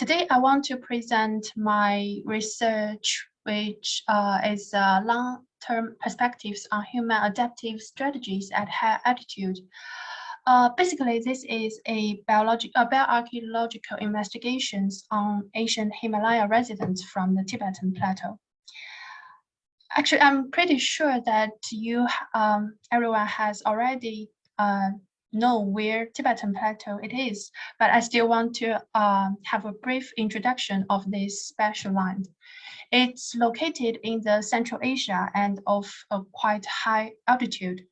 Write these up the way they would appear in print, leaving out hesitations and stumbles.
Today, I want to present my research, which is long-term perspectives on human adaptive strategies at high altitude. Basically, this is a bioarchaeological investigations on ancient Himalayan residents from the Tibetan Plateau. Actually, I'm pretty sure that everyone has already know where Tibetan Plateau it is, but I still want to have a brief introduction of this special land. It's located in the Central Asia and of a quite high altitude.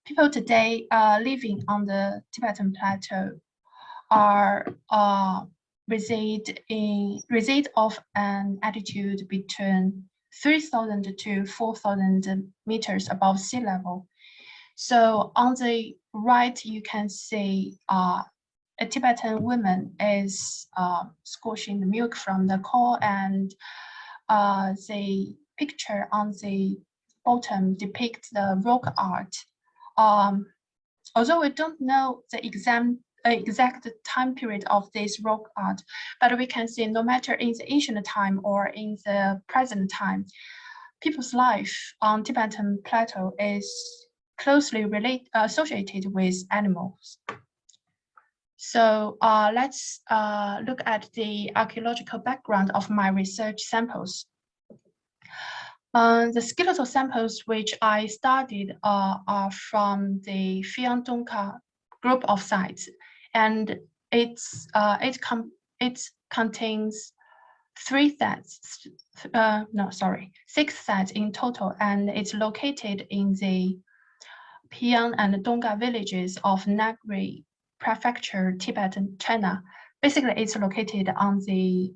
People today living on the Tibetan Plateau are reside of an altitude between 3,000 to 4,000 meters above sea level. So on the right, you can see a Tibetan woman is squashing the milk from the cow, and the picture on the bottom depicts the rock art. Although we don't know the exact time period of this rock art, but we can see no matter in the ancient time or in the present time, people's life on Tibetan Plateau is closely associated with animals. So let's look at the archaeological background of my research samples. The skeletal samples which I studied are from the Fiandongka group of sites, and it contains six sets in total, and it's located in the Piang and Dongga villages of Nagri Prefecture, Tibet, China. Basically, it's located on the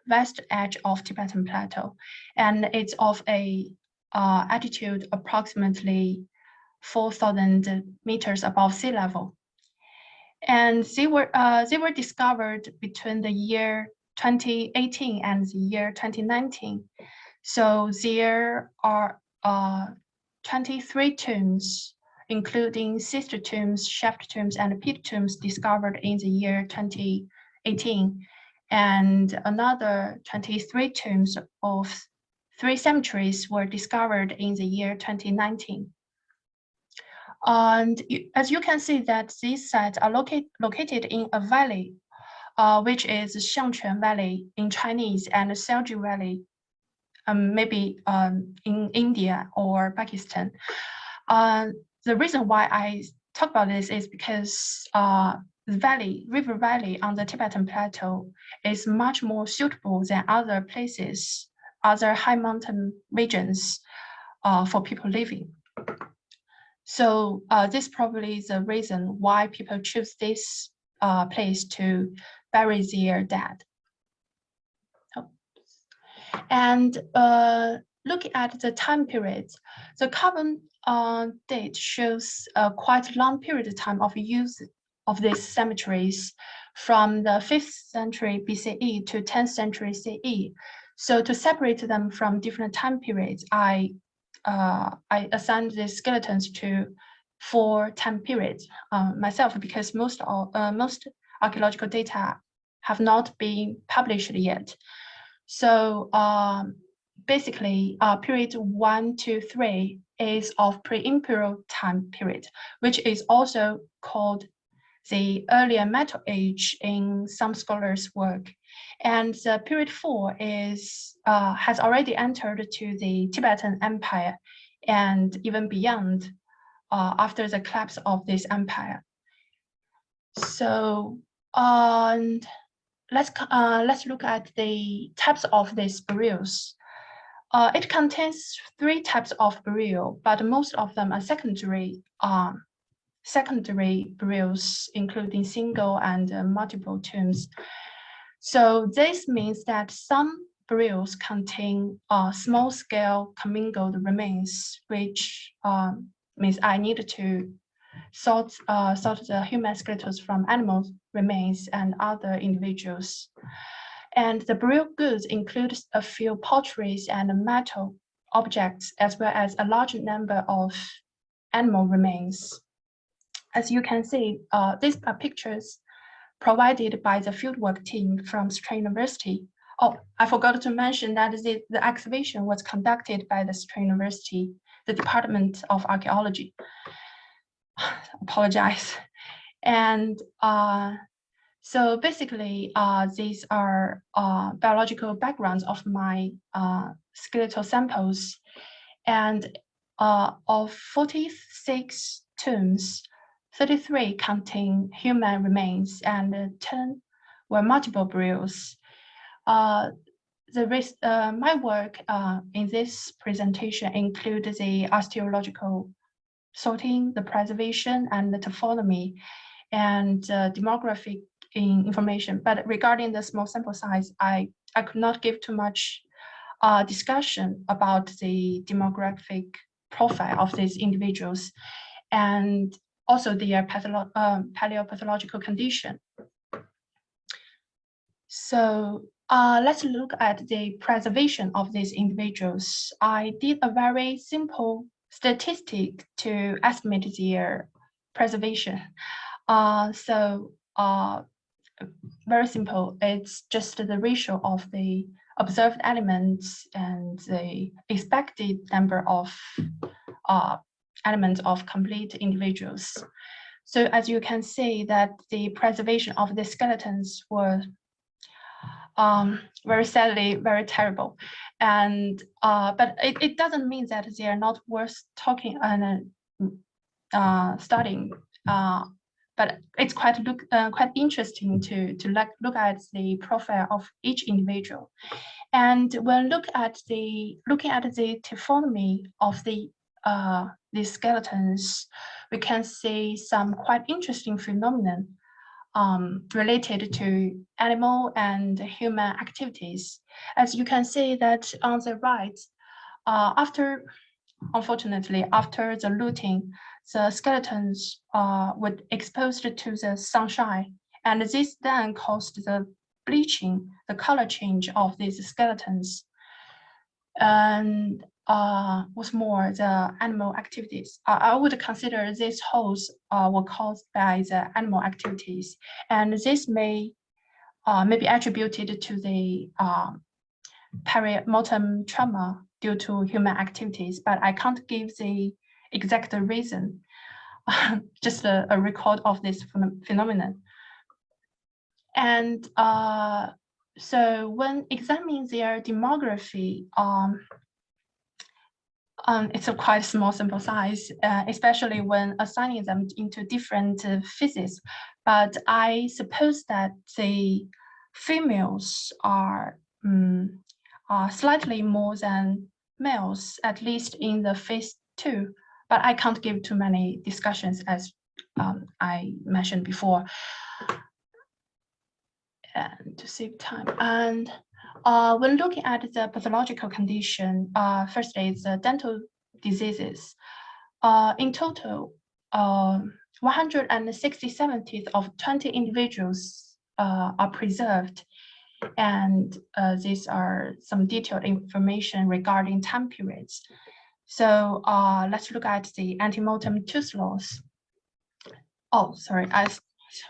west edge of Tibetan Plateau, and it's of a altitude approximately 4,000 meters above sea level. And they were discovered between the year 2018 and the year 2019. So there are 23 tombs, including sister tombs, shaft tombs, and pit tombs discovered in the year 2018, and another 23 tombs of 3 cemeteries were discovered in the year 2019. And as you can see that these sites are located in a valley, which is Xiangquan Valley in Chinese and Seljuk Valley maybe in India or Pakistan. The reason why I talk about this is because the river valley on the Tibetan Plateau is much more suitable than other places, other high mountain regions for people living. So this probably is the reason why people choose this place to bury their dead. And looking at the time periods, the carbon date shows a quite long period of time of use of these cemeteries from the 5th century BCE to 10th century CE. So to separate them from different time periods, I assigned the skeletons to 4 time periods myself, because most archaeological data have not been published yet. So basically, period 1 to 3 is of pre-imperial time period, which is also called the earlier Metal Age in some scholars' work. And period 4 is has already entered to the Tibetan Empire and even beyond after the collapse of this empire. So let's look at the types of these burials. It contains 3 types of burial, but most of them are secondary burials, including single and multiple tombs. So this means that some burials contain small-scale commingled remains, which means I need to sort the human skeletons from animal remains and other individuals. And the burial goods include a few potteries and metal objects, as well as a large number of animal remains. As you can see, these are pictures provided by the fieldwork team from Stra University. Oh, I forgot to mention that the excavation was conducted by the Stra University, the Department of Archaeology. Apologize. And so basically, these are biological backgrounds of my skeletal samples. And of 46 tombs, 33 contain human remains and 10 were multiple burials. My work in this presentation include the osteological sorting, the preservation, and the taphonomy, and demographic information. But regarding the small sample size, I could not give too much discussion about the demographic profile of these individuals and also their paleopathological condition. So let's look at the preservation of these individuals. I did a very simple statistic to estimate their preservation. Very simple. It's just the ratio of the observed elements and the expected number of elements of complete individuals. So as you can see that the preservation of the skeletons was very sadly very terrible, and but it doesn't mean that they are not worth talking and studying. But it's quite interesting to look at the profile of each individual, and when looking at the taphonomy of these skeletons, we can see some quite interesting phenomenon related to animal and human activities. As you can see that on the right, unfortunately, after the looting, the skeletons were exposed to the sunshine, and this then caused the bleaching, the color change of these skeletons. And what's more, the animal activities. I would consider these holes were caused by the animal activities, and this may be attributed to the perimortem trauma due to human activities, but I can't give the exact reason, just a record of this phenomenon. And so when examining their demography, it's a quite small sample size, especially when assigning them into different phases. But I suppose that the females are slightly more than males, at least in the phase 2. But I can't give too many discussions as I mentioned before, and to save time. And when looking at the pathological condition, first is the dental diseases. In total, 167 teeth of 20 individuals are preserved, and these are some detailed information regarding time periods. So let's look at the antemortem tooth loss. Oh, sorry, I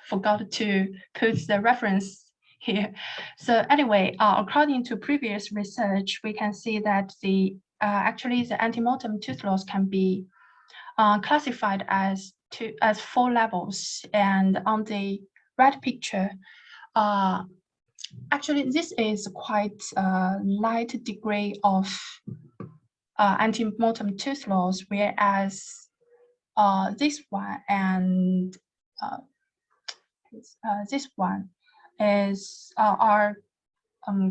forgot to put the reference here. So anyway, according to previous research, we can see that actually the antemortem tooth loss can be classified as 4 levels. And on the right picture, actually this is quite a light degree of antemortem tooth loss, whereas this one and this one are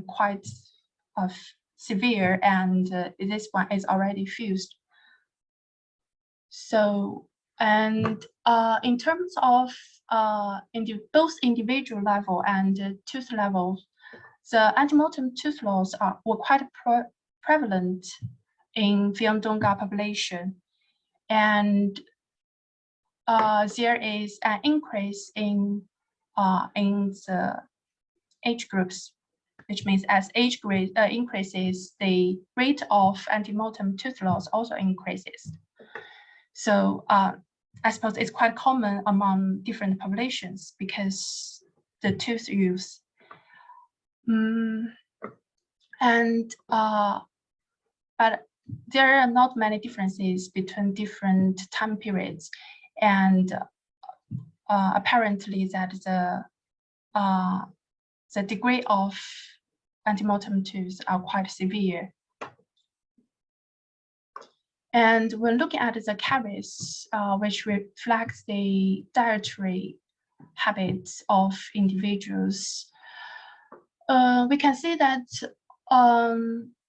quite severe, and this one is already fused. So, and in terms of both individual level and tooth level, the antemortem tooth loss were quite prevalent in Fiandonga population, and there is an increase in the age groups, which means as age grade increases, the rate of antemortem tooth loss also increases. So I suppose it's quite common among different populations because the tooth use. But there are not many differences between different time periods, and apparently that the degree of antemortem tooth are quite severe. And when looking at the caries, which reflects the dietary habits of individuals, we can see that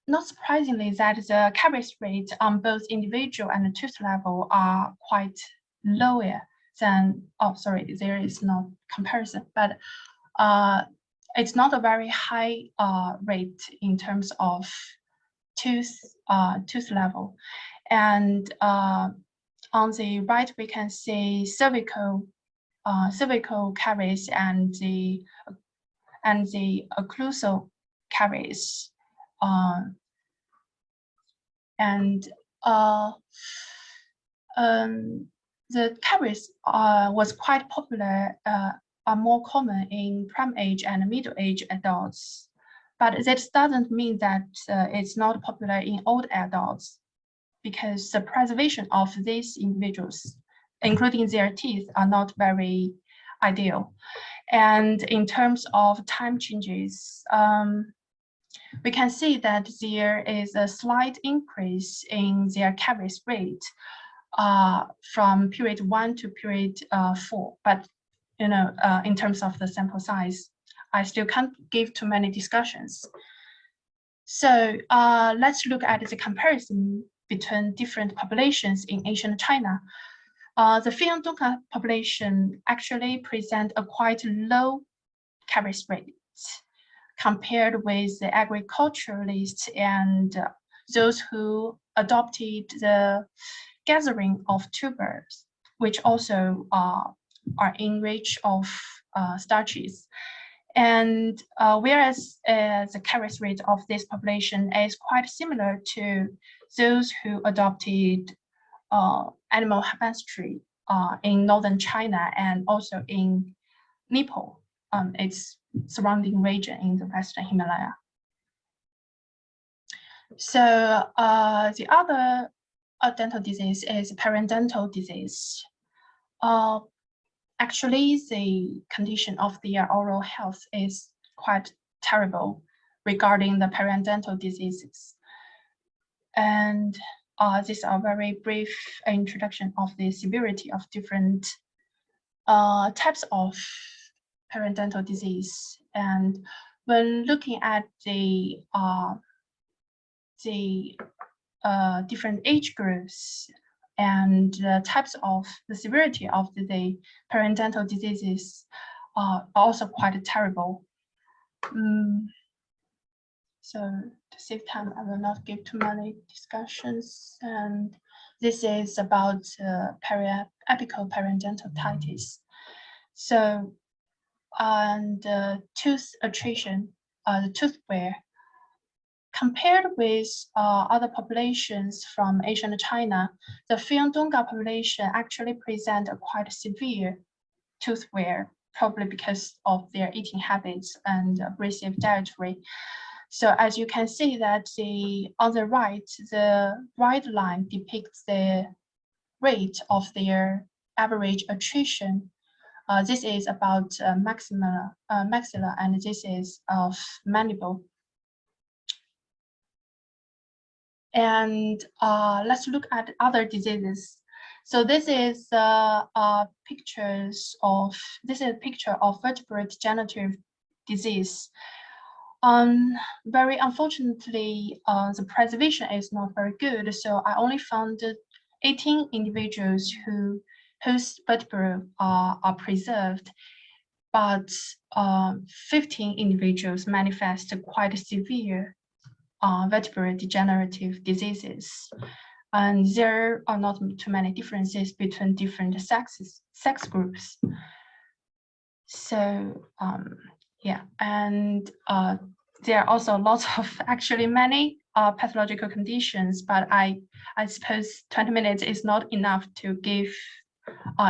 not surprisingly that the caries rate on both individual and tooth level are quite lower than, there is no comparison, but it's not a very high rate in terms of tooth level. And on the right, we can see cervical caries and the occlusal caries. The caries was quite popular, are more common in prime age and middle age adults, but that doesn't mean that it's not popular in old adults, because the preservation of these individuals, including their teeth, are not very ideal. And in terms of time changes, we can see that there is a slight increase in their caries rate from period 1 to period 4. But in terms of the sample size, I still can't give too many discussions. So let's look at the comparison between different populations in ancient China. The Fiangdonga population actually present a quite low caries rate compared with the agriculturalists and those who adopted the gathering of tubers, which also are enriched of starches. And whereas the caries rate of this population is quite similar to those who adopted animal husbandry in northern China and also in Nepal, its surrounding region in the Western Himalaya. So the other dental disease is periodontal disease. Actually, the condition of their oral health is quite terrible regarding the periodontal diseases. And this is a very brief introduction of the severity of different types of periodontal disease. And when looking at the different age groups and the types of the severity of the periodontal diseases are also quite terrible. So to save time, I will not give too many discussions. And this is about apical periodontitis. So, and tooth attrition, the tooth wear. Compared with other populations from ancient China, the Fiangdonga population actually present a quite severe tooth wear, probably because of their eating habits and aggressive dietary. So as you can see that on the right line depicts the rate of their average attrition. This is about maxilla, and this is of mandible. And let's look at other diseases. So this is a picture of vertebrate degenerative disease. Very unfortunately, the preservation is not very good. So I only found 18 individuals whose vertebrae are preserved, but 15 individuals manifest quite severe vertebrate degenerative diseases. And there are not too many differences between different sex groups. So yeah, and there are also lots of actually many pathological conditions, but I suppose 20 minutes is not enough to give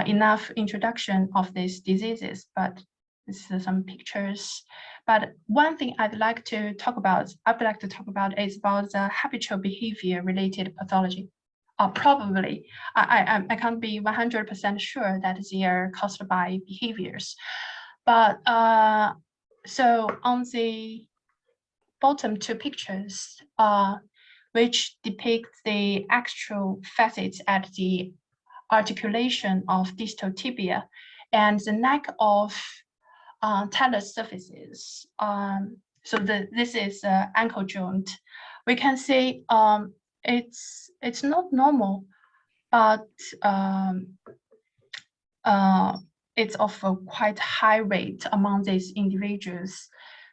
enough introduction of these diseases. But this is some pictures. But one thing I'd like to talk about is about the habitual behavior related pathology. Probably, I can't be 100% sure that they are caused by behaviors. But so on the bottom two pictures, which depict the actual facets at the articulation of distal tibia and the neck of talus surfaces. So this is ankle joint. We can say it's not normal, but it's of a quite high rate among these individuals.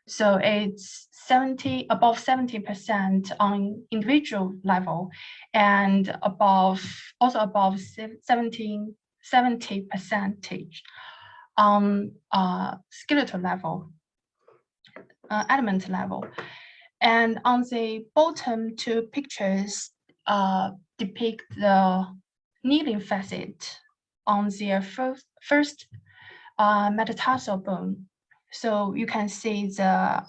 So it's above 70% on individual level, and also above 70% on skeletal level, element level. And on the bottom two pictures depict the kneeling facet on their first metatarsal bone. So you can see the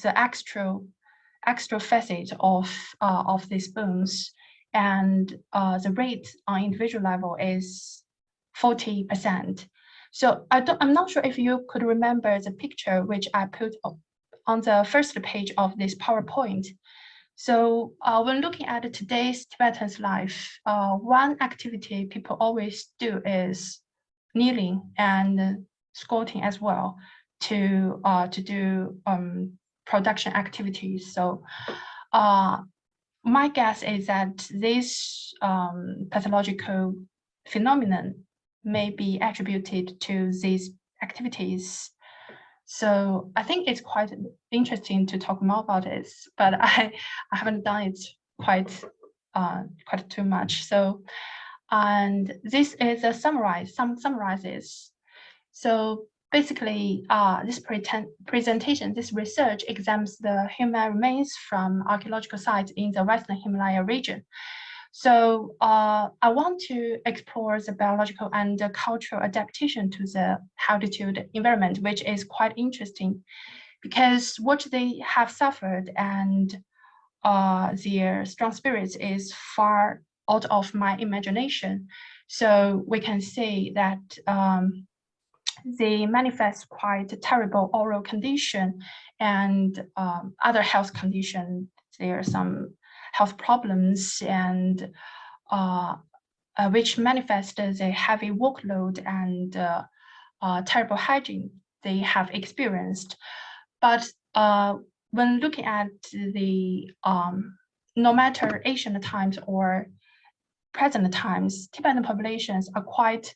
extra facet of these bones, and the rate on individual level is 40%. So I'm not sure if you could remember the picture which I put on the first page of this PowerPoint. So when looking at today's Tibetan's life, one activity people always do is kneeling and squatting as well to do production activities. So my guess is that this pathological phenomenon may be attributed to these activities. So I think it's quite interesting to talk more about it, but I haven't done it quite too much. So, and this is a summarizes. So basically, this presentation, this research examines the human remains from archaeological sites in the Western Himalaya region. So I want to explore the biological and cultural adaptation to the altitude environment, which is quite interesting because what they have suffered and their strong spirits is far out of my imagination. So we can say that they manifest quite a terrible oral condition and other health conditions. There are some health problems and which manifest as a heavy workload and terrible hygiene they have experienced. But when looking at the no matter ancient times or present times, Tibetan populations are quite,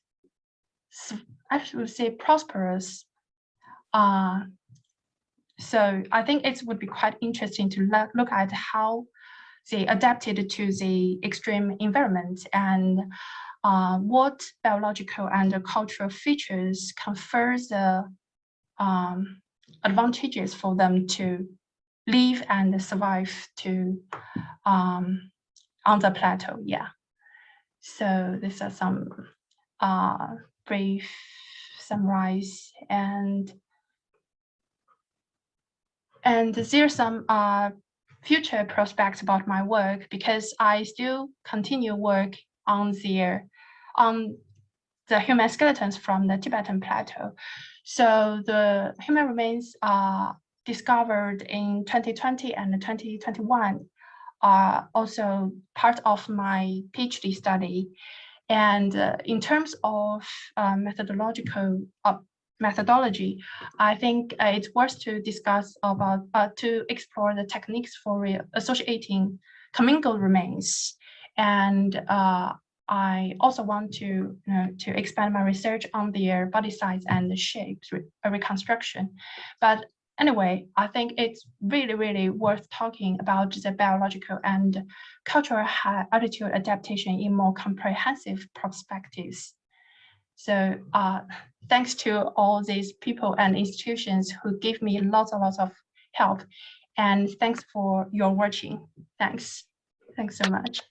I should say, prosperous. So I think it would be quite interesting to look at how they adapted to the extreme environment and what biological and cultural features confer the advantages for them to live and survive on the plateau. Yeah. So these are some brief summarize, and there's some future prospects about my work because I still continue work on the human skeletons from the Tibetan Plateau. So the human remains discovered in 2020 and 2021 are also part of my PhD study. And in terms of methodology, I think it's worth to discuss about to explore the techniques for associating commingled remains. And I also want to expand my research on their body size and shapes reconstruction. But anyway, I think it's really, really worth talking about the biological and cultural high altitude adaptation in more comprehensive perspectives. So thanks to all these people and institutions who give me lots of help. And thanks for your watching. Thanks so much.